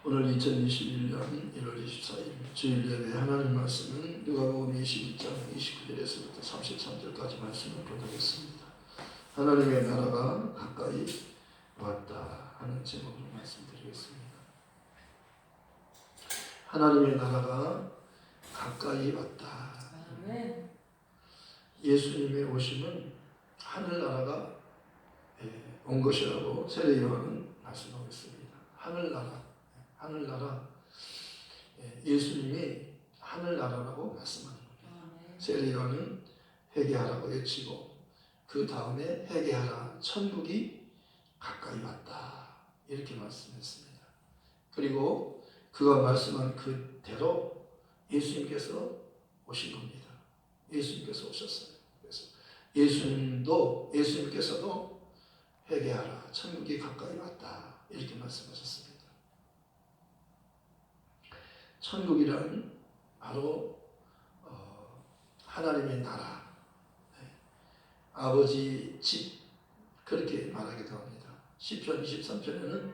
오늘 2021년 1월 24일 주일 예배 하나님 말씀은 누가복음 22장 29절에서부터 33절까지 말씀을 보도하겠습니다. 하나님의 나라가 가까이 왔다 하는 제목으로 말씀드리겠습니다. 하나님의 나라가 가까이 왔다. 아멘. 예수님의 오심은 하늘나라가 온 것이라고 세례요한은 말씀하고 있습니다. 하늘나라, 예수님이 하늘나라라고 말씀하는 겁니다. 세례요한은 회개하라고 외치고 그 다음에 회개하라, 천국이 가까이 왔다 이렇게 말씀했습니다. 그리고 그가 말씀한 그대로 예수님께서 오신 겁니다. 예수님께서 오셨어요. 그래서 예수님께서도 회개하라, 천국이 가까이 왔다 이렇게 말씀하셨습니다. 천국이란 바로 하나님의 나라, 아버지 집 그렇게 말하기도 합니다. 시편 23편에는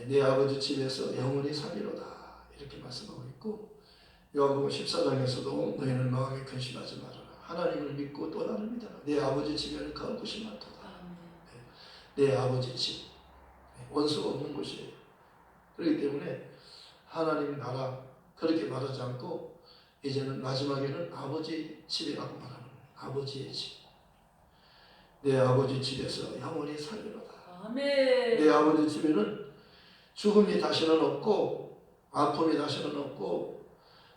내 아버지 집에서 영원히 살리로다 이렇게 말씀하고 있고, 요한복음 14장에서도 너희는 마음에 근심하지 말아라, 하나님을 믿고 또 나를 믿어라, 내 아버지 집에는 가을 곳이 많도다. 내 아버지 집, 원수가 없는 곳이에요. 그렇기 때문에 하나님 나라 그렇게 말하지 않고 이제는 마지막에는 아버지 집이라고 말하는 거예요. 아버지의 집. 내 아버지 집에서 영원히 살리로다. 아멘. 내 아버지 집에는 죽음이 다시는 없고, 아픔이 다시는 없고,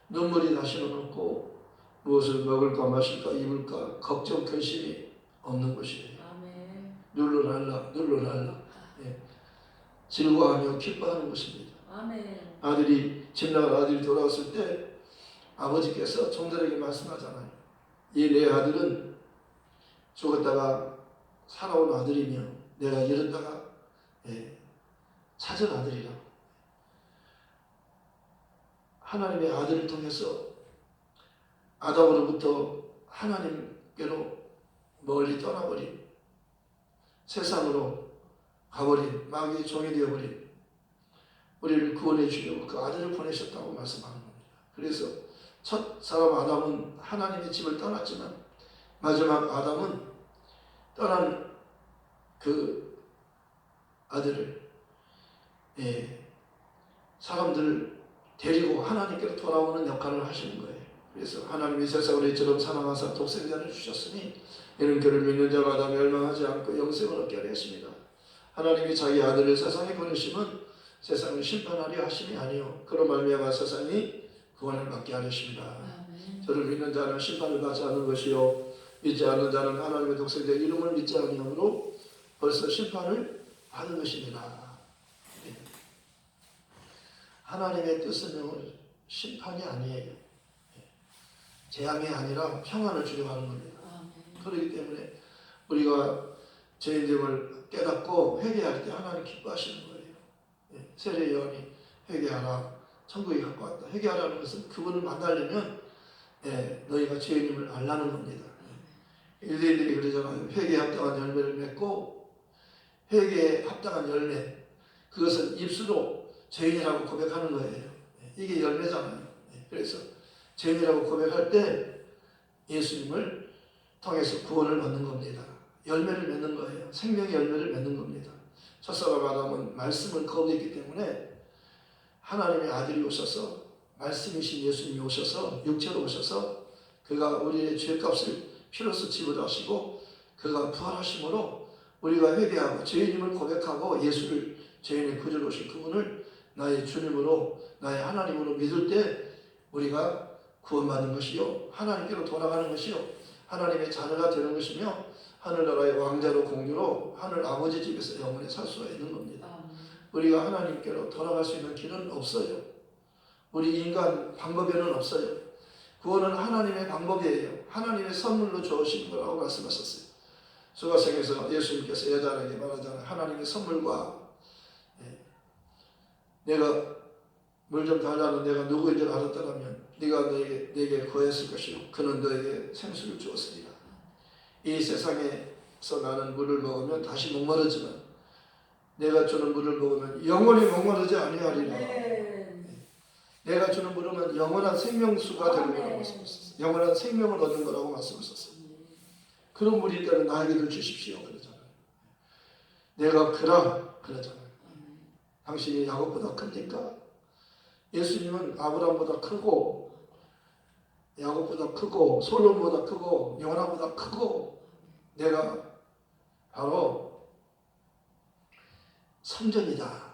눈물이 다시는 없고, 무엇을 먹을까 마실까 입을까 걱정 근심이 없는 곳이에요. 아멘. 눌러날라 즐거워하며 기뻐하는 곳입니다. 아멘. 집 나간 아들이 돌아왔을 때 아버지께서 종들에게 말씀하잖아요. 이 내 아들은 죽었다가 살아온 아들이며 내가 잃었다가 찾은 아들이라. 하나님의 아들을 통해서 아담으로부터 하나님께로 멀리 떠나버린, 세상으로 가버린, 마귀의 종이 되어버린 우리를 구원해 주려고 그 아들을 보내셨다고 말씀하는 겁니다. 그래서 첫 사람 아담은 하나님의 집을 떠났지만 마지막 아담은 떠난 그 아들을 사람들을 데리고 하나님께로 돌아오는 역할을 하시는 거예요. 그래서 하나님이 세상을 이처럼 사랑하사 독생자를 주셨으니 이는 그를 믿는 자가 다 멸망하지 않고 영생을 얻게 하려 했습니다. 하나님이 자기 아들을 세상에 보내심은 세상을 심판하려 하심이 아니요 그로 말미암아 세상이 구원을 받게 하려십니다. 저를 믿는 자는 심판을 받지 않는 것이요 믿지 않는 자는 하나님의 독생자 이름을 믿지 아니하므로 벌써 심판을 받은 것입니다. 하나님의 뜻은 심판이 아니에요. 재앙이 아니라 평안을 주려고 하는 겁니다. 그렇기 때문에 우리가 죄인됨을 깨닫고 회개할 때 하나님 기뻐하시는 거예요. 세례 요한이 회개하라, 천국이 가까이 왔다. 회개하라는 것은 그분을 만나려면 너희가 죄인임을 알라는 겁니다. 유대인들이 그러잖아요. 회개에 합당한 열매를 맺고, 회개에 합당한 열매, 그것은 입술로 죄인이라고 고백하는 거예요. 이게 열매잖아요. 그래서 죄인이라고 고백할 때 예수님을 통해서 구원을 받는 겁니다. 열매를 맺는 거예요. 생명의 열매를 맺는 겁니다. 첫사람 아담은 말씀을 거부했기 때문에 하나님의 아들이 오셔서, 말씀이신 예수님이 오셔서 육체로 오셔서 그가 우리의 죄값을 피로써 지불하시고 그가 부활하심으로 우리가 회개하고 죄인임을 고백하고 예수를, 죄인의 구주로 오신 그분을 나의 주님으로, 나의 하나님으로 믿을 때 우리가 구원받는 것이요 하나님께로 돌아가는 것이요 하나님의 자녀가 되는 것이며 하늘나라의 왕자로 공주로 하늘 아버지 집에서 영원히 살 수가 있는 겁니다. 우리가 하나님께로 돌아갈 수 있는 길은 없어요. 우리 인간 방법에는 없어요. 구원은 하나님의 방법이에요. 하나님의 선물로 주어진 거라고 말씀하셨어요. 수가성에서 예수님께서 여자에게 말하잖아요. 하나님의 선물과 내가 물 좀 달라는 내가 누구인지 알았더라면 네가 내게 구했을 것이요 그는 너에게 생수를 주었으리라. 이 세상에서 나는 물을 먹으면 다시 목마르지만 내가 주는 물을 먹으면 영원히 목마르지 아니하리라. 아멘. 내가 주는 물은 영원한 생명수가 되는 거라고 아멘. 말씀하셨어요. 영원한 생명을 얻는 거라고 말씀하셨어요. 그런 물이 있다면 나에게도 주십시오. 그러잖아요. 내가 그러잖아요. 당신이 야곱보다 큽니까? 예수님은 아브라함보다 크고 야곱보다 크고 솔로몬보다 크고 요나보다 크고 내가 바로 성전이다.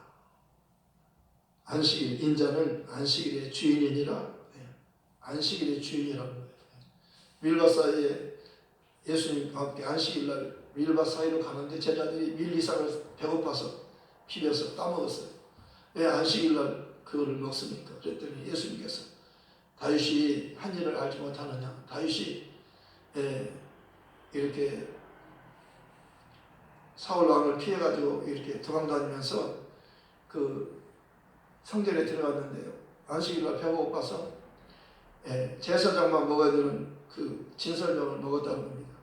안식일 인자는 안식일의 주인이니라. 안식일의 주인이라는 거예요. 밀밭 사이에 예수님과 함께 안식일날 밀밭 사이로 가는데 제자들이 밀 이상을 배고파서 비벼서 따먹었어요. 왜 안식일날 그거를 먹습니까? 그랬더니 예수님께서 다윗이 한 일을 알지 못하느냐. 다윗이 이렇게 사울 왕을 피해가지고 이렇게 도망다니면서 그 성전에 들어갔는데요. 안식일날 배가 고파서 제사장만 먹어야 되는 그 진설명을 먹었다는 겁니다.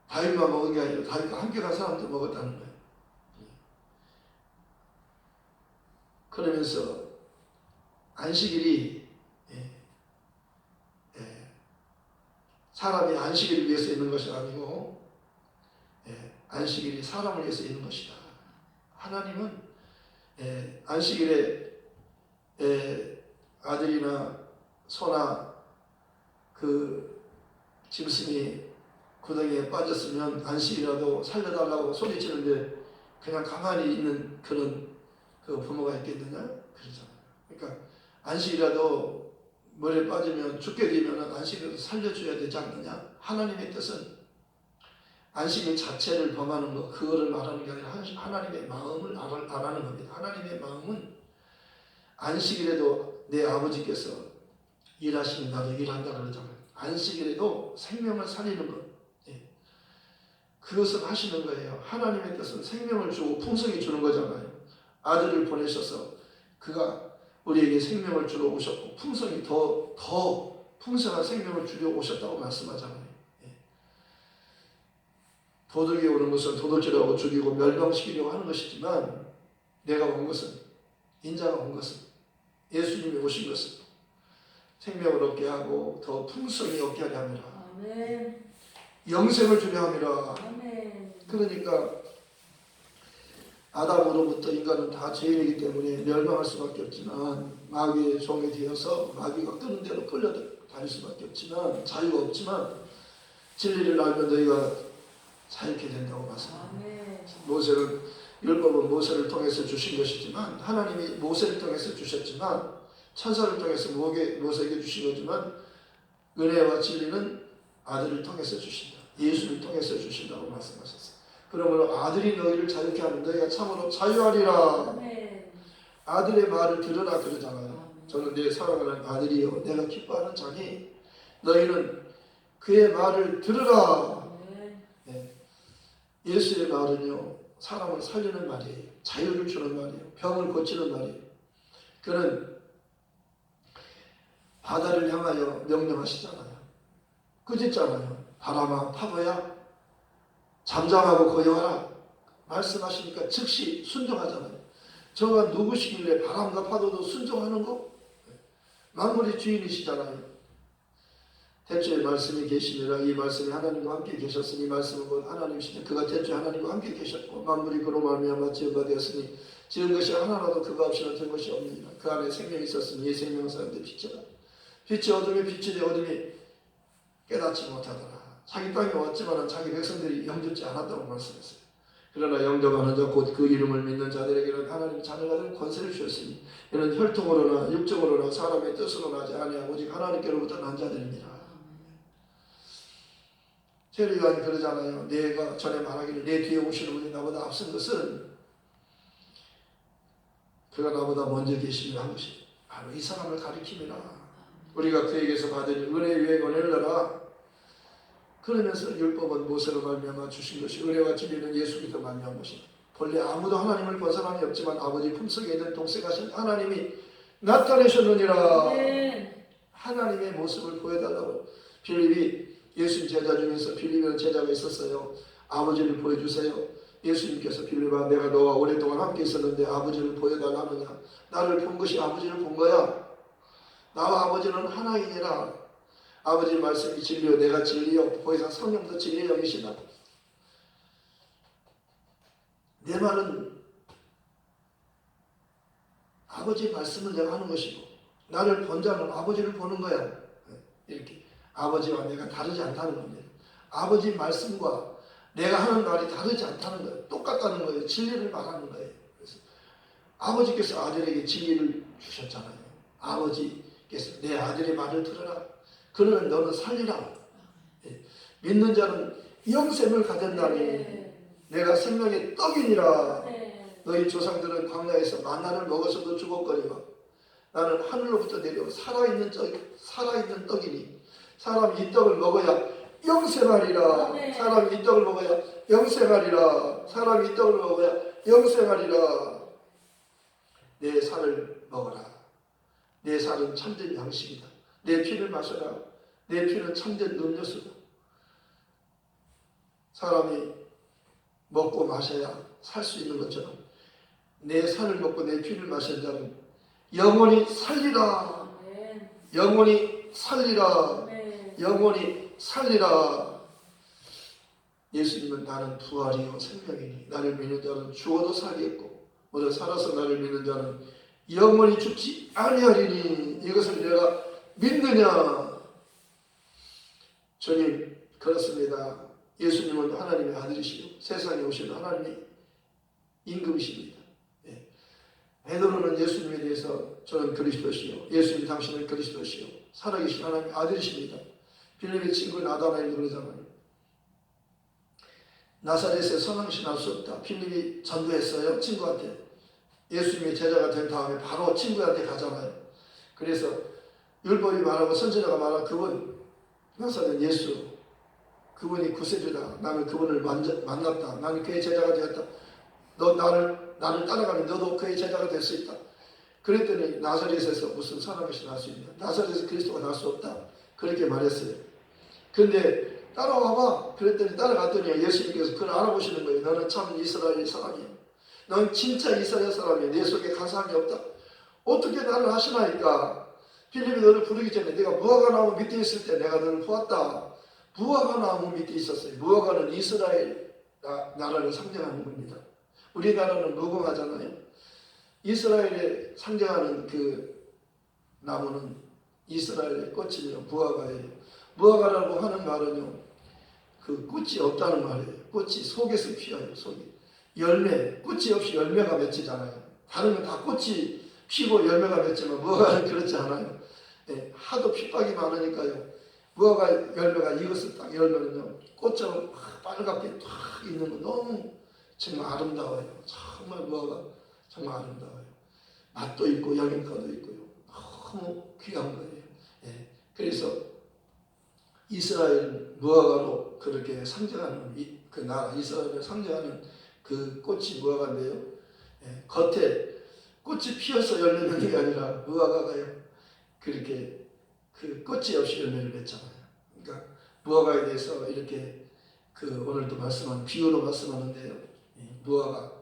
다윗만 먹은 게 아니라 다윗과 함께 간 사람도 먹었다는 거예요. 그러면서 안식일이 사람이 안식일을 위해서 있는 것이 아니고 안식일이 사람을 위해서 있는 것이다. 하나님은 안식일에 아들이나 소나 그 짐승이 구덩이에 빠졌으면 안식이라도 살려달라고 소리치는데 그냥 가만히 있는 그런 그 부모가 있겠느냐? 그러잖아요. 그러니까 안식이라도 물에 빠지면 죽게 되면 안식이라도 살려줘야 되지 않느냐? 하나님의 뜻은 안식일 자체를 범하는 것, 그거를 말하는 게 아니라 하나님의 마음을 알아는 겁니다. 하나님의 마음은 안식일에도 내 아버지께서 일하시니 나도 일한다 그러잖아요. 안식일에도 생명을 살리는 것, 그것을 하시는 거예요. 하나님의 뜻은 생명을 주고 풍성히 주는 거잖아요. 아들을 보내셔서 그가 우리에게 생명을 주러 오셨고 풍성히 더 풍성한 생명을 주려 오셨다고 말씀하잖아요. 도둑이 오는 것은 도둑질하고 죽이고 멸망시키려고 하는 것이지만 내가 온 것은 인자가 온 것은 예수님이 오신 것은 생명을 얻게 하고 더 풍성히 얻게 하려 함이라. 아멘. 영생을 주려 함이라. 아멘. 그러니까 아담으로부터 인간은 다 죄인이기 때문에 멸망할 수밖에 없지만 마귀의 종이 되어서 마귀가 끄는 대로 끌려다닐 수밖에 없지만 자유가 없지만 진리를 알면 너희가 자유케 된다고 말씀합니다. 모세는 율법은 모세를 통해서 주신 것이지만 하나님이 모세를 통해서 주셨지만 천사를 통해서 모세에게 주신 거지만 은혜와 진리는 아들을 통해서 주신다. 예수를 통해서 주신다고 말씀하셨어요. 그러므로 아들이 너희를 자유케 하는 너희가 참으로 자유하리라. 아멘. 아들의 말을 들으라 그러잖아요. 저는 내 사랑하는 아들이요 내가 기뻐하는 자니 너희는 그의 말을 들으라. 예수의 말은요 사람을 살리는 말이에요. 자유를 주는 말이에요. 병을 고치는 말이에요. 그는 바다를 향하여 명령하시잖아요. 꾸짖잖아요. 바람아 파도야 잠잠하고 고요하라 말씀하시니까 즉시 순종하잖아요. 저가 누구시길래 바람과 파도도 순종하는 거? 만물의 주인이시잖아요. 태초에 말씀이 계시니라. 이 말씀이 하나님과 함께 계셨으니 말씀은 곧 하나님이시니 그가 태초에 하나님과 함께 계셨고 만물이 그로 말미암아 지은 바 되었으니 지은 것이 하나라도 그가 없이는 된 것이 없느니라. 그 안에 생명이 있었으니 이 생명은 사람들의 빛이라. 빛이 어둠에 비치되 어둠이 깨닫지 못하더라. 자기 땅에 왔지만 자기 백성들이 영접지 않았다고 말씀했어요. 그러나 영접하는 자 곧 그 이름을 믿는 자들에게는 하나님 자녀가 된 권세를 주셨으니 이는 혈통으로나 육적으로나 사람의 뜻으로 나지 아니하고 오직 하나님께로부터 난 자들입니다. 세례요한이 그러잖아요. 내가 전에 말하기를 내 뒤에 오시는 분이 나보다 앞선 것은 그가 나보다 먼저 계시며 한 것이 바로 이 사람을 가리킴이라. 우리가 그에게서 받은 은혜 위에 은혜를 넣어라. 그러면서 율법은 모세로 말미암아 주신 것이 은혜와 진리는 예수께서 말미암은 것이다. 본래 아무도 하나님을 본 사람이 없지만 아버지 품속에 있는 동생하신 하나님이 나타내셨느니라. 아멘. 하나님의 모습을 보여달라고 빌립이 예수님 제자 중에서 빌립이라는 제자가 있었어요. 아버지를 보여주세요. 예수님께서 빌립아 내가 너와 오랫동안 함께 있었는데 아버지를 보여달라느냐. 나를 본 것이 아버지를 본 거야. 나와 아버지는 하나이니라. 아버지 말씀이 진리요 내가 진리요 보혜사 성령도 진리의 영이시다. 내 말은 아버지 말씀을 내가 하는 것이고 나를 본 자는 아버지를 보는 거야. 이렇게 아버지와 내가 다르지 않다는 겁니다. 아버지 말씀과 내가 하는 말이 다르지 않다는 거예요. 똑같다는 거예요. 진리를 말하는 거예요. 그래서 아버지께서 아들에게 진리를 주셨잖아요. 아버지께서 내 아들의 말을 들어라. 그러면 너는 살리라. 믿는 자는 영생을 가졌나니 내가 생명의 떡이니라. 너희 조상들은 광야에서 만나를 먹어서도 죽었거니와 나는 하늘로부터 내려 살아있는 떡이니 사람이 이 떡을 먹어야 영생하리라. 사람이 이 떡을 먹어야 영생하리라. 사람이 이 떡을 먹어야 영생하리라. 내 살을 먹어라. 내 살은 참된 양식이다. 내 피를 마셔라. 내 피는 참된 음료수다. 사람이 먹고 마셔야 살 수 있는 것처럼 내 살을 먹고 내 피를 마신 자는 영원히 살리라. 영원히 살리라. 영원히 살리라. 예수님은 나는 부활이요 생명이니 나를 믿는 자는 죽어도 살겠고 오늘 살아서 나를 믿는 자는 영원히 죽지 아니하리니 이것을 내가 믿느냐. 주님 그렇습니다. 예수님은 하나님의 아들이시요 세상에 오신 하나님의 임금이십니다. 베드로는 예수님에 대해서 저는 그리스도시요 예수님 당신은 그리스도시요 살아계신 하나님의 아들이십니다. 빌립의 친구 나다나엘도 그러잖아요. 나사렛에 선왕신 할 수 없다. 빌립이 전도했어요. 친구한테. 예수님의 제자가 된 다음에 바로 친구한테 가잖아요. 그래서 율법이 말하고 선지자가 말하고 그분 나사렛 예수 그분이 구세주다. 나는 그분을 만났다. 나는 그의 제자가 되었다. 너 나를 따라가면 너도 그의 제자가 될 수 있다. 그랬더니 나사렛에서 무슨 사람이 날 수 있냐. 나사렛에서 그리스도가 날 수 없다. 그렇게 말했어요. 그런데 따라와봐. 그랬더니 따라갔더니 예수님께서 그를 알아보시는 거예요. 너는 참 이스라엘 사람이야. 넌 진짜 이스라엘 사람이야. 내 속에 가상이 없다. 어떻게 나를 아시나이까. 빌립이 너를 부르기 전에 내가 무화과 나무 밑에 있을 때 내가 너를 보았다. 무화과 나무 밑에 있었어요. 무화과는 이스라엘 나라를 상징하는 겁니다. 우리나라는 무궁화잖아요. 이스라엘에 상징하는 그 나무는 이스라엘의 꽃이며 무화과예요. 무화과라고 하는 말은요, 그 꽃이 없다는 말이에요. 꽃이 속에서 피어요. 속에 열매, 꽃이 없이 열매가 맺히잖아요. 다른 건 다 꽃이 피고 열매가 맺지만 무화과는 그렇지 않아요. 하도 핍박이 많으니까요. 무화과 열매가 익었을 딱 열면은요, 꽃처럼 빨갛게 탁 있는 거 너무 정말 아름다워요. 정말 무화과 정말 아름다워요. 맛도 있고 영양가도 있고요. 너무 귀한 거예요. 그래서 이스라엘 무화과로 그렇게 상징하는 그 나라 이스라엘을 상징하는 그 꽃이 무화과인데요. 겉에 꽃이 피어서 열매 맺는 게 아니라 무화과가요. 그렇게 그 꽃이 없이 열매를 맺잖아요. 그러니까 무화과에 대해서 이렇게 그 오늘도 말씀하는 비유로 말씀하는데요. 무화과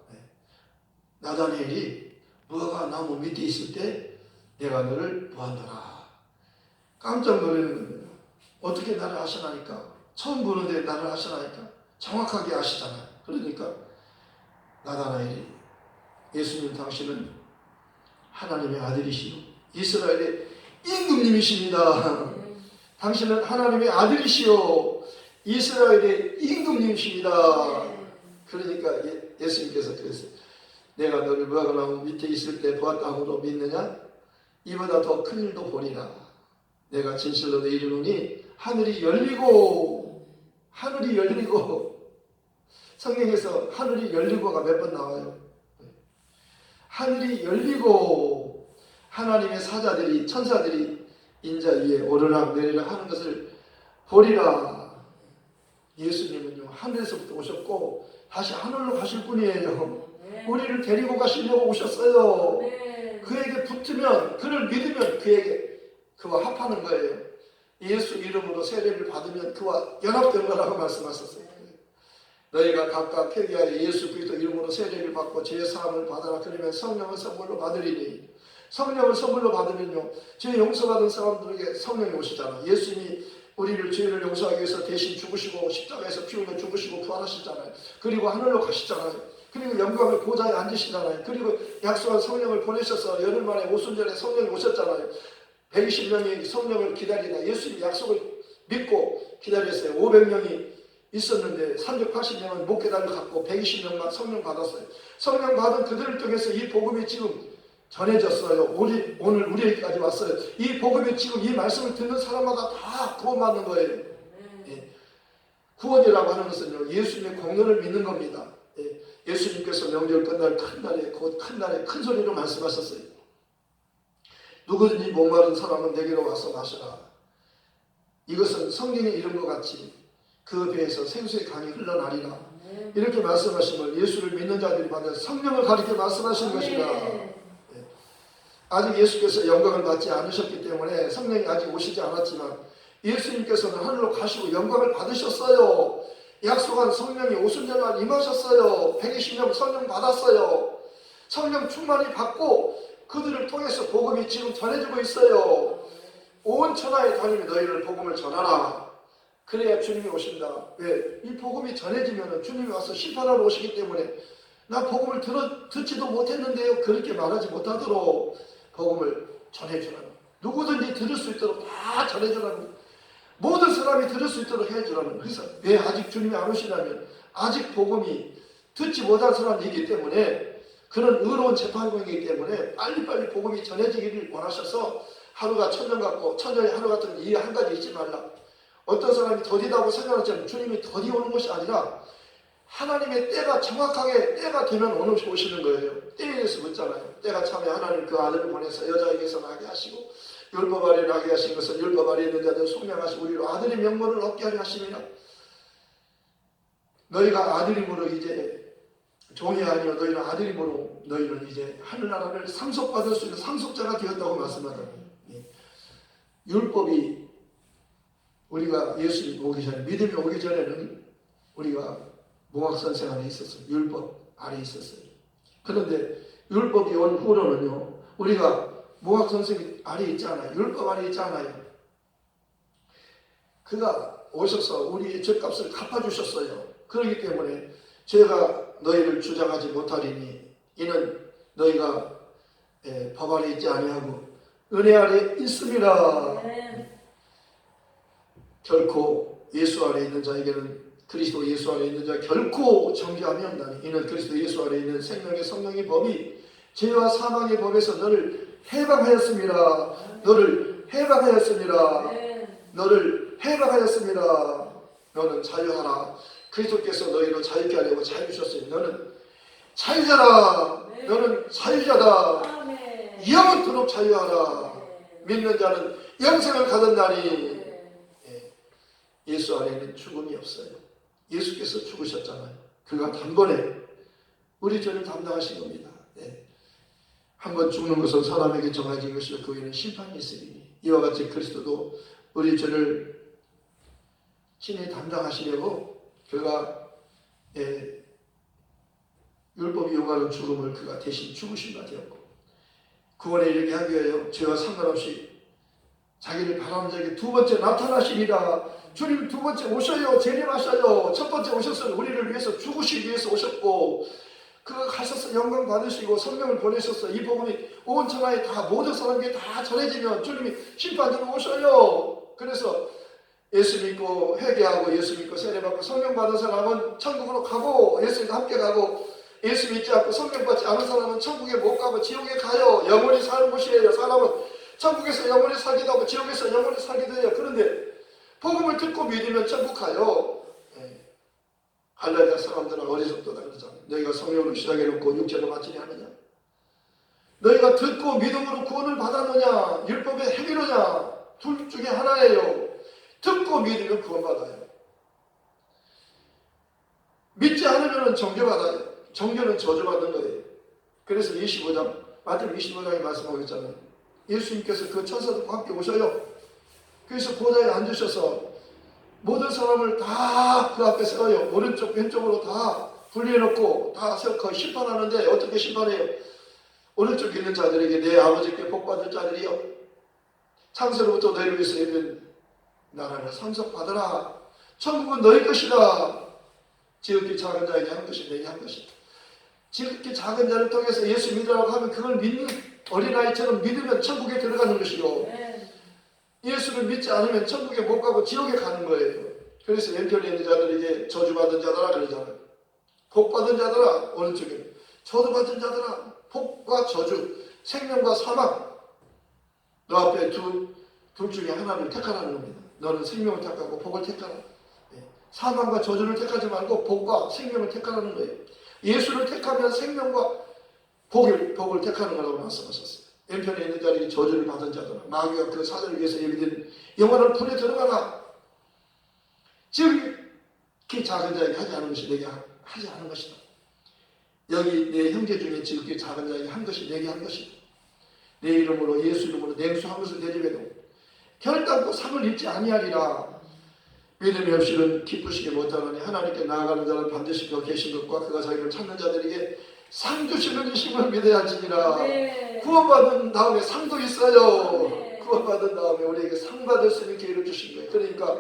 나다니엘이 무화과 나무 밑에 있을 때 내가 너를 보았노라. 깜짝 놀라는 겁니다. 어떻게 나를 아시나니까? 처음 보는데 나를 아시나니까? 정확하게 아시잖아요. 그러니까 나다나엘이 예수님 당신은 하나님의 아들이시요 이스라엘의 임금님이십니다. 당신은 하나님의 아들이시요 이스라엘의 임금님이십니다. 그러니까 예수님께서 그랬어요. 내가 너를 무화과 나무 밑에 있을 때 보았다므로 믿느냐? 이보다 더 큰 일도 보리라. 내가 진실로 내 이르노니 하늘이 열리고 성경에서 하늘이 열리고가 몇 번 나와요. 하늘이 열리고 하나님의 사자들이 천사들이 인자 위에 오르락 내리락 하는 것을 보리라. 예수님은요 하늘에서부터 오셨고 다시 하늘로 가실 분이에요. 우리를 데리고 가시려고 오셨어요. 그에게 붙으면 그를 믿으면 그와 합하는 거예요. 예수 이름으로 세례를 받으면 그와 연합된 거라고 말씀하셨어요. 너희가 각각 회개하여 예수 그리스도 이름으로 세례를 받고 죄 사함을 받아라. 그러면 성령을 선물로 받으리니. 성령을 선물로 받으면요, 죄 용서받은 사람들에게 성령이 오시잖아. 예수님이 우리를 죄를 용서하기 위해서 대신 죽으시고 십자가에서 피 흘려 죽으시고 부활하시잖아요. 그리고 하늘로 가시잖아요. 그리고 영광의 보좌에 앉으시잖아요. 그리고 약속한 성령을 보내셔서 열흘 만에 오순절에 성령이 오셨잖아요. 120명이 성령을 기다리다 예수님 약속을 믿고 기다렸어요. 500명이 있었는데 380명은 못 기다려갖고 120명만 성령 받았어요. 성령 받은 그들을 통해서 이 복음이 지금 전해졌어요. 오늘 우리에게까지 왔어요. 이 복음이 지금 이 말씀을 듣는 사람마다 다 구원받는 거예요. 예. 구원이라고 하는 것은요, 예수님의 공로를 믿는 겁니다. 예. 예수님께서 명절 끝날 큰 날에 곧 큰 날에 큰 소리로 말씀하셨어요. 누구든지 목마른 사람은 내게로 와서 마시라. 이것은 성경의 이름과 같이 그 배에서 생수의 강이 흘러나리라. 이렇게 말씀하시면 예수를 믿는 자들이 받는 성령을 가리켜 말씀하시는 것이다. 아직 예수께서 영광을 받지 않으셨기 때문에 성령이 아직 오시지 않았지만 예수님께서는 하늘로 가시고 영광을 받으셨어요. 약속한 성령이 오순절날 임하셨어요. 120명 성령 받았어요. 성령 충만히 받고 그들을 통해서 복음이 지금 전해지고 있어요. 온 천하에 다니며 너희를 복음을 전하라. 그래야 주님이 오신다. 왜? 이 복음이 전해지면 주님이 와서 심판하러 오시기 때문에 나 복음을 듣지도 못했는데요. 그렇게 말하지 못하도록 복음을 전해주라는, 누구든지 들을 수 있도록 다 전해주라는, 모든 사람이 들을 수 있도록 해주라는. 그래서 왜 아직 주님이 안 오시냐면 아직 복음이 듣지 못한 사람이기 때문에, 그런 의로운 재판관이기 때문에 빨리빨리 복음이 전해지기를 원하셔서 하루가 천년 같고 천년이 하루 같은 이 한 가지 잊지 말라. 어떤 사람이 더디다고 생각하지만 주님이 더디 오는 것이 아니라 하나님의 때가 정확하게 때가 되면 오시는 거예요. 때에 대해서 묻잖아요. 때가 참에 하나님 그 아들을 보내서 여자에게서 나게 하시고 율법 아래 나게 하신 것은 율법 아래 있는 자들 속량하시고 우리로 아들의 명분을 얻게 하려 하심이라. 너희가 아들임으로 이제 종이 아니요 너희는 아들임으로 너희는 이제 하늘나라를 상속받을 수 있는 상속자가 되었다고 말씀하잖아요. 율법이 우리가 예수님 오기 전에, 믿음이 오기 전에는 우리가 몽학선생 안에 있었어요. 율법 아래 있었어요. 그런데 율법이 온 후로는요, 우리가 몽학선생 아래 있지 않아요. 율법 아래 있지 않아요. 그가 오셔서 우리의 죄값을 갚아주셨어요. 그렇기 때문에 죄가 너희를 주장하지 못하리니 이는 너희가 법 아래 있지 아니하고 은혜 아래 있음이라. 결코 예수 아래 있는 자에게는, 그리스도 예수 안에 있는 자 결코 정죄함이 없나니 이는 그리스도 예수 안에 있는 생명의 성령의 법이 죄와 사망의 법에서 너를 해방하였습니다. 너를 해방하였습니다. 너를 해방하였습니다. 너는 자유하라. 그리스도께서 너희를 자유케 하려고 자유 주셨으니 너는 자유자라. 너는 자유자다. 영원토록 자유하라. 믿는 자는 영생을 가졌나니. 예수 안에는 죽음이 없어요. 예수께서 죽으셨잖아요. 그가 단번에 우리 죄를 담당하신 겁니다. 한번 죽는 것은 사람에게 정해진 것이요 그 위에는 심판이 있으리니 이와 같이 그리스도도 우리 죄를 친히 담당하시려고 그가 율법이 요구하는 죽음을 그가 대신 죽으신 바 되었고, 구원에 이르게 하기 위하여 죄와 상관없이 자기를 바라는 자에게 두 번째 나타나시리라. 주님 두 번째 오셔요. 재림하셔요. 첫 번째 오셔서 우리를 위해서 죽으시기 위해서 오셨고, 그가 가셔서 영광 받으시고 성령을 보내셔서 이 복음이 온 천하에 다 모든 사람에게 다 전해지면 주님이 심판으로 오셔요. 그래서 예수 믿고 회개하고 예수 믿고 세례받고 성령 받은 사람은 천국으로 가고 예수님과 함께 가고, 예수 믿지 않고 성령 받지 않은 사람은 천국에 못 가고 지옥에 가요. 영원히 사는 곳이에요. 사람은 천국에서 영원히 살기도 하고 지옥에서 영원히 살기도 해요. 그런데 복음을 듣고 믿으면 천국 가요. 갈라디아 사람들은 어리석도다 그러잖아요. 너희가 성령으로 시작해놓고 육체로 마치냐 하느냐. 너희가 듣고 믿음으로 구원을 받았느냐 율법의 행위로냐. 둘 중에 하나예요. 듣고 믿으면 구원받아요. 믿지 않으면 정죄받아요. 정죄는 저주받는 거예요. 그래서 25장 마태복음 25장에 말씀하고 있잖아요. 예수님께서 그 천사들과 함께 오셔요. 그래서 보좌에 앉으셔서 모든 사람을 다 그 앞에 세워요. 오른쪽 왼쪽으로 다 분리해놓고 다 세워 심판하는데 어떻게 심판해요? 오른쪽에 있는 자들에게 내 아버지께 복받을 자들이여 창세로부터 너희를 위해서 예비한 나라를 상속받으라. 천국은 너희 것이다. 지극히 작은 자에게 한 것이 내게 한 것이다. 지극히 작은 자를 통해서 예수 믿으라고 하면 그걸 믿는 어린아이처럼 믿으면 천국에 들어가는 것이요. 예수를 믿지 않으면 천국에 못 가고 지옥에 가는 거예요. 그래서 왼편에 있는 자들에게 저주받은 자들아 그러잖아요. 복받은 자들아 오른쪽에 저주받은 자들아 복과 저주 생명과 사망 너 앞에 둘 중에 하나를 택하라는 겁니다. 너는 생명을 택하고 복을 택하라. 사망과 저주를 택하지 말고 복과 생명을 택하라는 거예요. 예수를 택하면 생명과 복을 택하는 거라고 말씀하셨어요. 왼편에 있는 자들이 저주를 받은 자들아 마귀가 그 사자를 위해서 예비된 영원한 불에 들어가라. 지극히 작은 자에게 하지 않은 것이 내게 하지 않은 것이다. 여기 내 형제 중에 지극히 작은 자에게 한 것이 내게 한 것이다. 내 이름으로 예수 이름으로 냉수한 것을 대접해도 결단코 상을 입지 아니하리라. 믿음이 없이는 기쁘시게 못하느니 하나님께 나아가는 자는 반드시 더 계신 것과 그가 자기를 찾는 자들에게 상 주시는 이심을 믿어야 할지니라. 네. 구원받은 다음에 상도 있어요. 네. 구원받은 다음에 우리에게 상 받을 수 있는 기회를 주신 거예요. 그러니까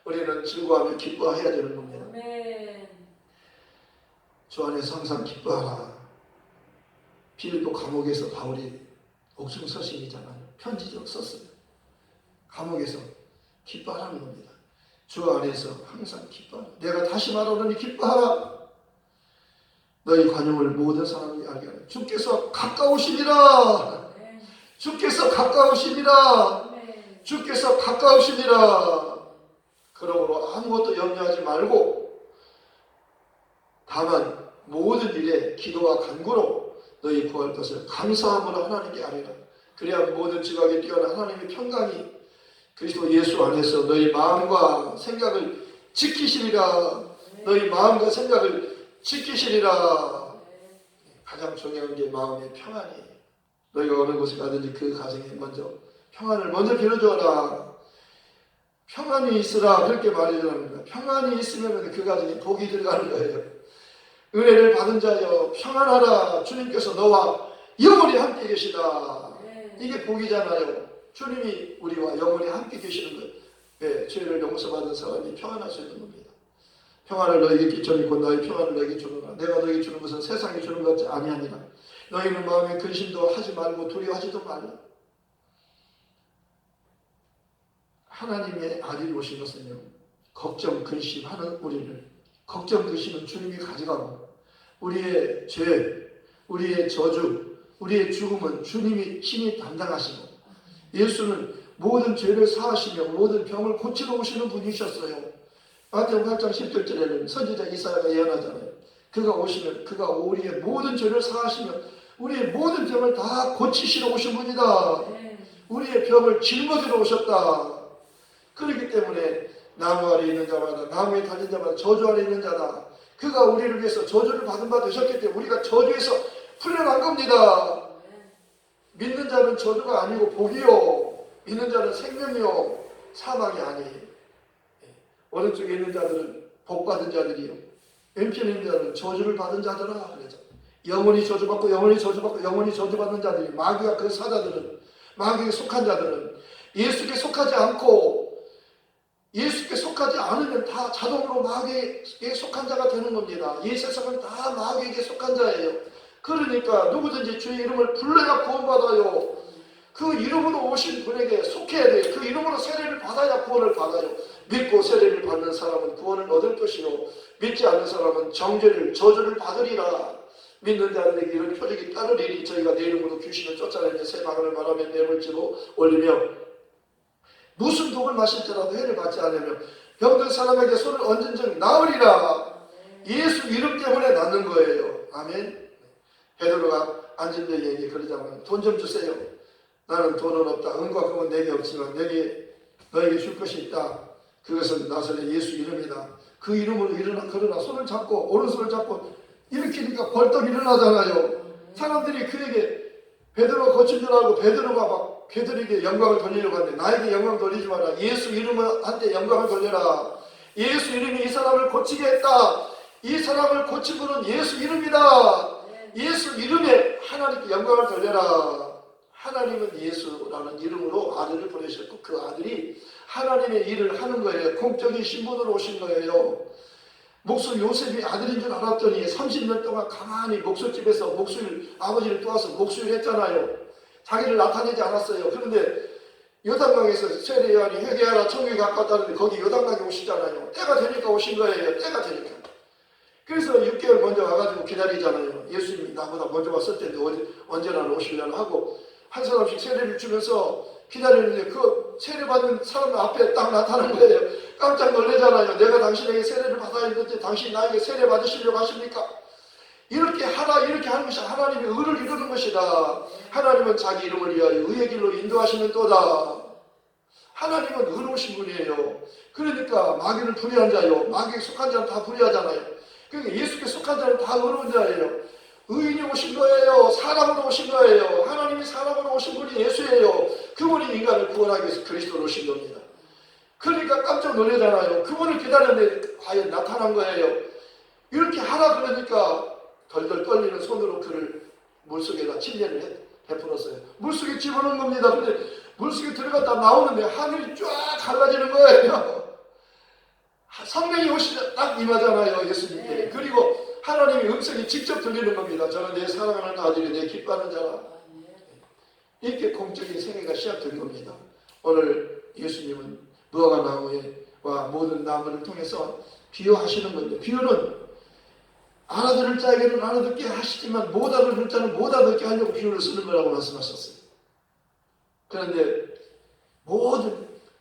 우리는 즐거워하며 기뻐해야 되는 겁니다. 아멘. 주 안에서 항상 기뻐하라. 빌립보 감옥에서 바울이 옥중 서신이잖아요. 편지적 썼어요. 감옥에서 기뻐하라는 겁니다. 주 안에서 항상 기뻐하라. 내가 다시 말하노니 기뻐하라. 너희 관용을 모든 사람이 알게 하라. 주께서 가까우시니라. 주께서 가까우시니라. 주께서 가까우시니라. 그러므로 아무것도 염려하지 말고 다만 모든 일에 기도와 간구로 너희 구할 것을 감사함으로 하나님께 아뢰라. 그래야 모든 지각에 뛰어난 하나님의 평강이 그리스도 예수 안에서 너희 마음과 생각을 지키시리라. 너희 마음과 생각을 지키시리라. 가장 중요한 게 마음의 평안이에요. 너희가 어느 곳에 가든지 그 가정에 먼저 평안을 먼저 빌어주어라. 평안이 있으라 그렇게 말해주랍니다. 평안이 있으면 그 가정에 복이 들어가는 거예요. 은혜를 받은 자여 평안하라. 주님께서 너와 영원히 함께 계시다. 이게 복이잖아요. 주님이 우리와 영원히 함께 계시는 거예요. 네, 죄를 용서받은 사람이 평안할 수 있는 겁니다. 평안을 너에게 끼쳐니 곧 너의 평안을 너에게 주노라. 내가 너에게 주는 것은 세상이 주는 것 같지 아니하니라. 너희는 마음에 근심도 하지 말고 두려워하지도 말라. 하나님의 아들이 오신 것은요, 걱정 근심하는 우리를 걱정 근심은 주님이 가져가고 우리의 죄, 우리의 저주, 우리의 죽음은 주님이 친히 담당하시고 예수는 모든 죄를 사하시며 모든 병을 고치러 오시는 분이셨어요. 마태복음 8장 10절에는 선지자 이사야가 예언하잖아요. 그가 오시면 그가 우리의 모든 죄를 사하시며 우리의 모든 병을 다 고치시러 오신 분이다. 우리의 병을 짊어지러 오셨다. 그렇기 때문에 나무 아래 있는 자마다 나무에 달린 자마다 저주 아래 있는 자다. 그가 우리를 위해서 저주를 받은 바 되셨기 때문에 우리가 저주에서 풀려난 겁니다. 믿는 자는 저주가 아니고 복이요, 믿는 자는 생명이요 사망이 아니에요. 오른쪽에 있는 자들은 복받은 자들이요, 왼편에 있는 자들은 저주를 받은 자들아 그러죠. 영원히 저주받고 영원히 저주받고 영원히 저주받는 자들이 마귀와 그 사자들은 마귀에 속한 자들은 예수께 속하지 않고 예수께 속하지 않으면 다 자동으로 마귀에게 속한 자가 되는 겁니다. 이 세상은 다 마귀에게 속한 자예요. 그러니까 누구든지 주의 이름을 불러야 구원받아요. 그 이름으로 오신 분에게 속해야 돼요. 그 이름으로 세례를 받아야 구원을 받아요. 믿고 세례를 받는 사람은 구원을 얻을 것이요 믿지 않는 사람은 정죄를 저주를 받으리라. 믿는 자들에게 이런 표적이 따르리니 저희가 내 이름으로 귀신을 쫓아내며 새 방언을 말하며 뇌물지로 올리며 무슨 독을 마실지라도 해를 받지 않으며 병든 사람에게 손을 얹은 즉 나으리라. 예수 이름 때문에 낫는 거예요. 아멘. 베드로가 앉은 데에게 그러자면 돈 좀 주세요. 나는 돈은 없다. 은과 금은 내게 없지만 너에게 줄 것이 있다. 그것은 나사렛 예수 이름이다. 그 이름으로 일어나 그러나 손을 잡고 오른손을 잡고 일으키니까 벌떡 일어나잖아요. 사람들이 그에게 베드로가 고친 줄 알고 베드로가 막 그들에게 영광을 돌리려고 하는데 나에게 영광 돌리지 마라. 예수 이름한테 영광을 돌려라. 예수 이름이 이 사람을 고치게 했다. 이 사람을 고친 분은 예수 이름이다. 예수 이름에 하나님께 영광을 돌려라. 하나님은 예수라는 이름으로 아들을 보내셨고 그 아들이 하나님의 일을 하는 거예요. 공적인 신분으로 오신 거예요. 목수 요셉이 아들인 줄 알았더니 30년 동안 가만히 목수집에서 목수일 아버지를 도와서 목수일 했잖아요. 자기를 나타내지 않았어요. 그런데 요단강에서 세례 요한이 회개하라 천국에 가깝다는데 거기 요단강에 오시잖아요. 때가 되니까 오신 거예요. 때가 되니까. 그래서 6개월 먼저 와가지고 기다리잖아요. 예수님이 나보다 먼저 왔을 텐데 언제나 오시려나 하고 한 사람씩 세례를 주면서 기다리는데 그 세례받는 사람 앞에 딱 나타난 거예요. 깜짝 놀라잖아요. 내가 당신에게 세례를 받아야 했는데 당신이 나에게 세례 받으시려고 하십니까? 이렇게 하라 이렇게 하는 것이 하나님의 의를 이루는 것이다. 하나님은 자기 이름을 위하여 의의 길로 인도하시는 또다. 하나님은 의로우신 분이에요. 그러니까 마귀를 불의한 자요. 마귀에 속한 자는 다 불의하잖아요. 그러니까 예수께 속한 자는 다 의로운 자예요. 의인이 오신 거예요. 사람으로 오신 거예요. 하나님이 사람으로 오신 분이 예수예요. 그분이 인간을 구원하기 위해서 그리스도로 오신 겁니다. 그러니까 깜짝 놀라잖아요. 그분을 기다렸는데 과연 나타난 거예요. 이렇게 하라 그러니까 덜덜 떨리는 손으로 그를 물속에다 침례를 베풀었어요. 물속에 집어넣은 겁니다. 근데 물속에 들어갔다 나오는데 하늘이 쫙 갈라지는 거예요. 성령이 오시자 딱 임하잖아요. 예수님께. 그리고 하나님의 음성이 직접 들리는 겁니다. 저는 내 사랑하는 아들이 내 기뻐하는 자라. 이렇게 공적인 생애가 시작된 겁니다. 오늘 예수님은 무화과 나무와 모든 나무를 통해서 비유하시는 건데 비유는 알아들을 자에게는 알아듣게 하시지만 못 알아들을 자는 못 알아듣게 하려고 비유를 쓰는 거라고 말씀하셨어요. 그런데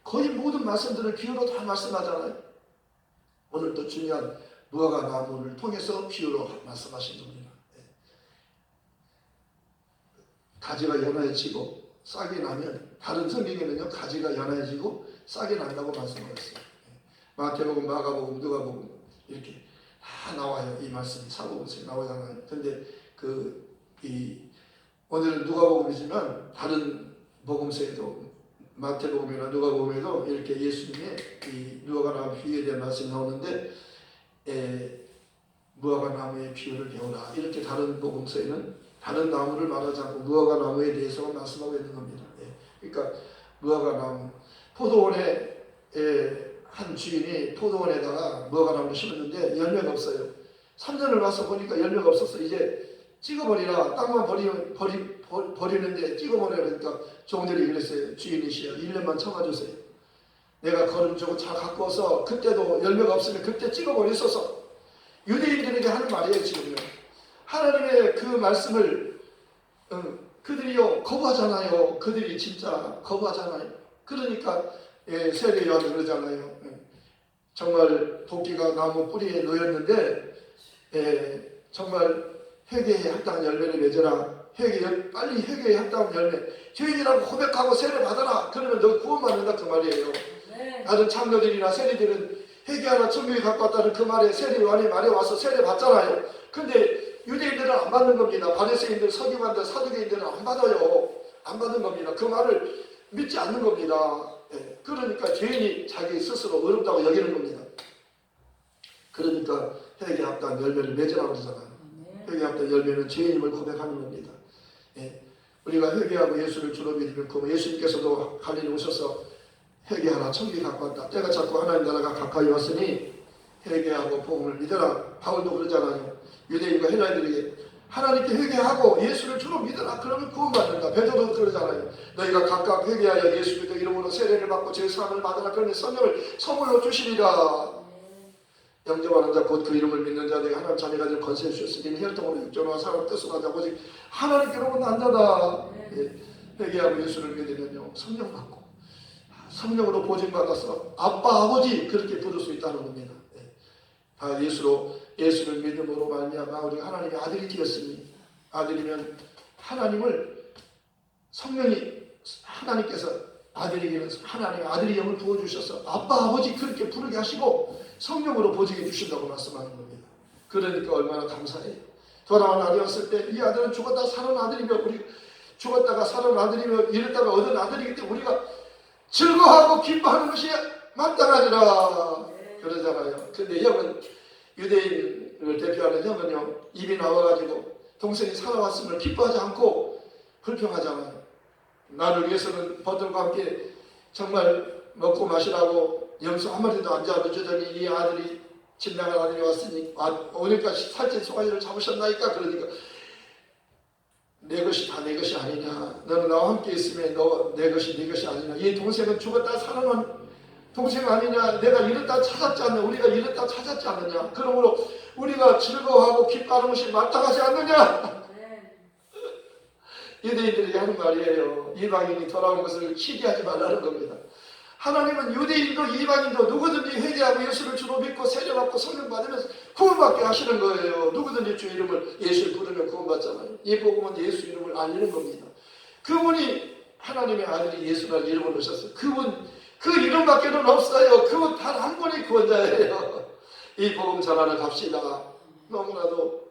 거의 모든 말씀들을 비유로 다 말씀하잖아요. 오늘 또 중요한 무화과 나무를 통해서 비유로 말씀하신 겁니다. 가지가 연해지고 싹이 나면 다른 성경에는요 가지가 연해지고 싹이 난다고 말씀하셨어요. 마태복음, 마가복음, 누가복음 이렇게 다 나와요. 이 말씀이 사복음서에 나오잖아요. 근데 오늘은 누가복음이지만 다른 복음서에도 마태복음이나 누가복음에도 이렇게 예수님의 이 무화과 나무 비유에 대한 말씀이 나오는데 무화과 나무의 비유를 배우라 이렇게 다른 복음서에는 다른 나무를 말하지 않고 무화과 나무에 대해서만 말씀하고 있는 겁니다. 그러니까 무화과 나무 포도원에 한 주인이 포도원에다가 무화과 나무를 심었는데 열매가 없어요. 3년을 와서 보니까 열매가 없어서 이제 찍어버리라. 땅만 버리는데 찍어버리라. 그러니까 종들이 그랬어요. 주인이시여 1년만 참아주세요. 내가 거름 주고 잘 갖고 와서 그때도 열매가 없으면 그때 찍어버렸어서 유대인들에게 하는 말이에요. 지금요. 하나님의 그 말씀을 그들이요 거부하잖아요. 그들이 진짜 거부하잖아요. 그러니까 세례 요한이 그러잖아요. 정말 도끼가 나무 뿌리에 놓였는데 정말 회개에 합당한 열매를 맺어라. 빨리 회개에 합당한 열매. 죄인이라고 고백하고 세례 받아라. 그러면 너 구원받는다 그 말이에요. 다른 장로들이나 세리들은 회개하라 천국에 갖고 왔다는 그 말에 세례 요한의 말에 와서 세례 받잖아요. 근데 유대인들은 안 받는 겁니다. 바리새인들, 서기관들, 사두개인들은 안 받아요. 안 받는 겁니다. 그 말을 믿지 않는 겁니다. 그러니까 죄인이 자기 스스로 어렵다고 여기는 겁니다. 그러니까 회개에 합당한 열매를 맺으라고 그러잖아요. 회개에 합당한 열매는 죄인임을 고백하는 겁니다. 우리가 회개하고 예수를 주로 믿으면 그 예수님께서도 갈릴리 오셔서 회개하라 천국에 갖고 왔다. 때가 자꾸 하나님 나라가 가까이 왔으니 회개하고 복음을 믿어라. 바울도 그러잖아요. 유대인과 헬라인들에게 하나님께 회개하고 예수를 주로 믿어라. 그러면 구원받는다. 베드로도 그러잖아요. 너희가 각각 회개하여 예수 그리스도 이름으로 세례를 받고 죄 사함을 받으라. 그러면 성령을 선물로 주시리라. 영접하는 자 곧 그 이름을 믿는 자들에게 하나님 자녀가 될 권세를 주셨으니 혈통으로 육정한 사람 뜻으로 하자. 오직 하나님께로만 난 자다. 회개하고 예수를 믿으면요 성령 받고 성령으로 보증받아서 아빠 아버지 그렇게 부를 수 있다는 겁니다. 다 예수를 믿음으로 말미암아 우리가 하나님의 아들이 되었으니 아들이면 하나님께서 아들에게는 하나님의 아들의 영을 부어주셔서 아빠 아버지 그렇게 부르게 하시고 성령으로 보증해 주신다고 말씀하는 겁니다. 그러니까 얼마나 감사해요. 돌아온 아들이었을 때 이 아들은 죽었다 사는 아들이며 우리 죽었다가 사는 아들이며 이랬다가 얻은 아들이기 때문에 우리가 즐거워하고 기뻐하는 것이 마땅하니라. 그러잖아요. 근데 형은 유대인을 대표하는 형은요 입이 나와가지고 동생이 살아왔음을 기뻐하지 않고 불평하잖아요. 나를 위해서는 버들과 함께 정말 먹고 마시라고 염소 한 마리도 안 잡아주더니 이 아들이 진나간 아들이 왔으니 오니까 살찐 송아지를 잡으셨나이까. 그러니까 내 것이 다 내 것이 아니냐. 너는 나와 함께 있으면 내 것이 네 것이 아니냐. 이 동생은 죽었다 살아난 동생 아니냐. 내가 이랬다 찾았지 않느냐. 우리가 이랬다 찾았지 않느냐. 그러므로 우리가 즐거워하고 기뻐하는 것이 마땅하지 않느냐. 유대인들이 하는 말이에요. 이방인이 돌아온 것을 시기하지 말라는 겁니다. 하나님은 유대인도 이방인도 누구든지 회개하고 예수를 주로 믿고 세례받고 성령 받으면서 구원받게 하시는 거예요. 누구든지 주 이름을 예수를 부르면 구원받잖아요. 이 복음은 예수 이름을 알리는 겁니다. 그분이 하나님의 아들이 예수라는 이름을 넣으셨어요. 그분 그 이름밖에는 없어요. 그분 단 한 분이 구원자예요. 이 복음 전하러 갑시다. 너무나도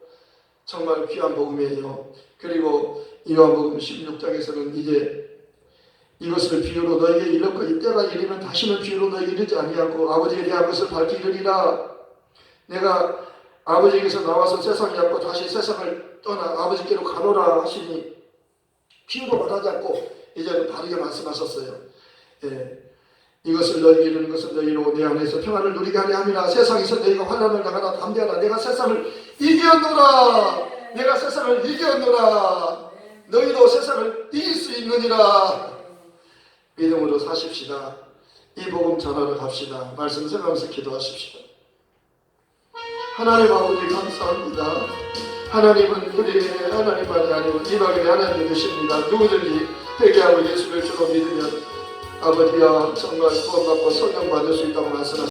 정말 귀한 복음이에요. 그리고 요한복음 16장에서는 이제 이것을 비유로 너에게 이르고 이때가 이르면 다시는 비유로 너에게 이르지 아니하고 아버지에 대한 것을 밝히 이르리라. 내가 아버지에게서 나와서 세상에 왔고 다시 세상을 떠나 아버지께로 가노라 하시니 비유로 말하지 않고 이제는 바르게 말씀하셨어요. 예. 이것을 너에게 이르는 것은 너희로 내 안에서 평안을 누리게 하려 함이라. 세상에서 너희가 환난을 당하나 담대하라. 내가 세상을 이겼노라. 내가 세상을 이겼노라. 너희도 세상을 이길 수 있느니라. 믿음으로 사십시다. 이 복음 전하러 갑시다. 말씀 생각하면서 기도하십시다. 하나님 아버지 감사합니다. 하나님은 우리의 하나님만이 아니고 이방인의 하나님이 되십니다. 누구든지 회개하고 예수를 주로 믿으면 아버지야 정말 구원받고 성령 받을 수 있다고 말씀하십니다.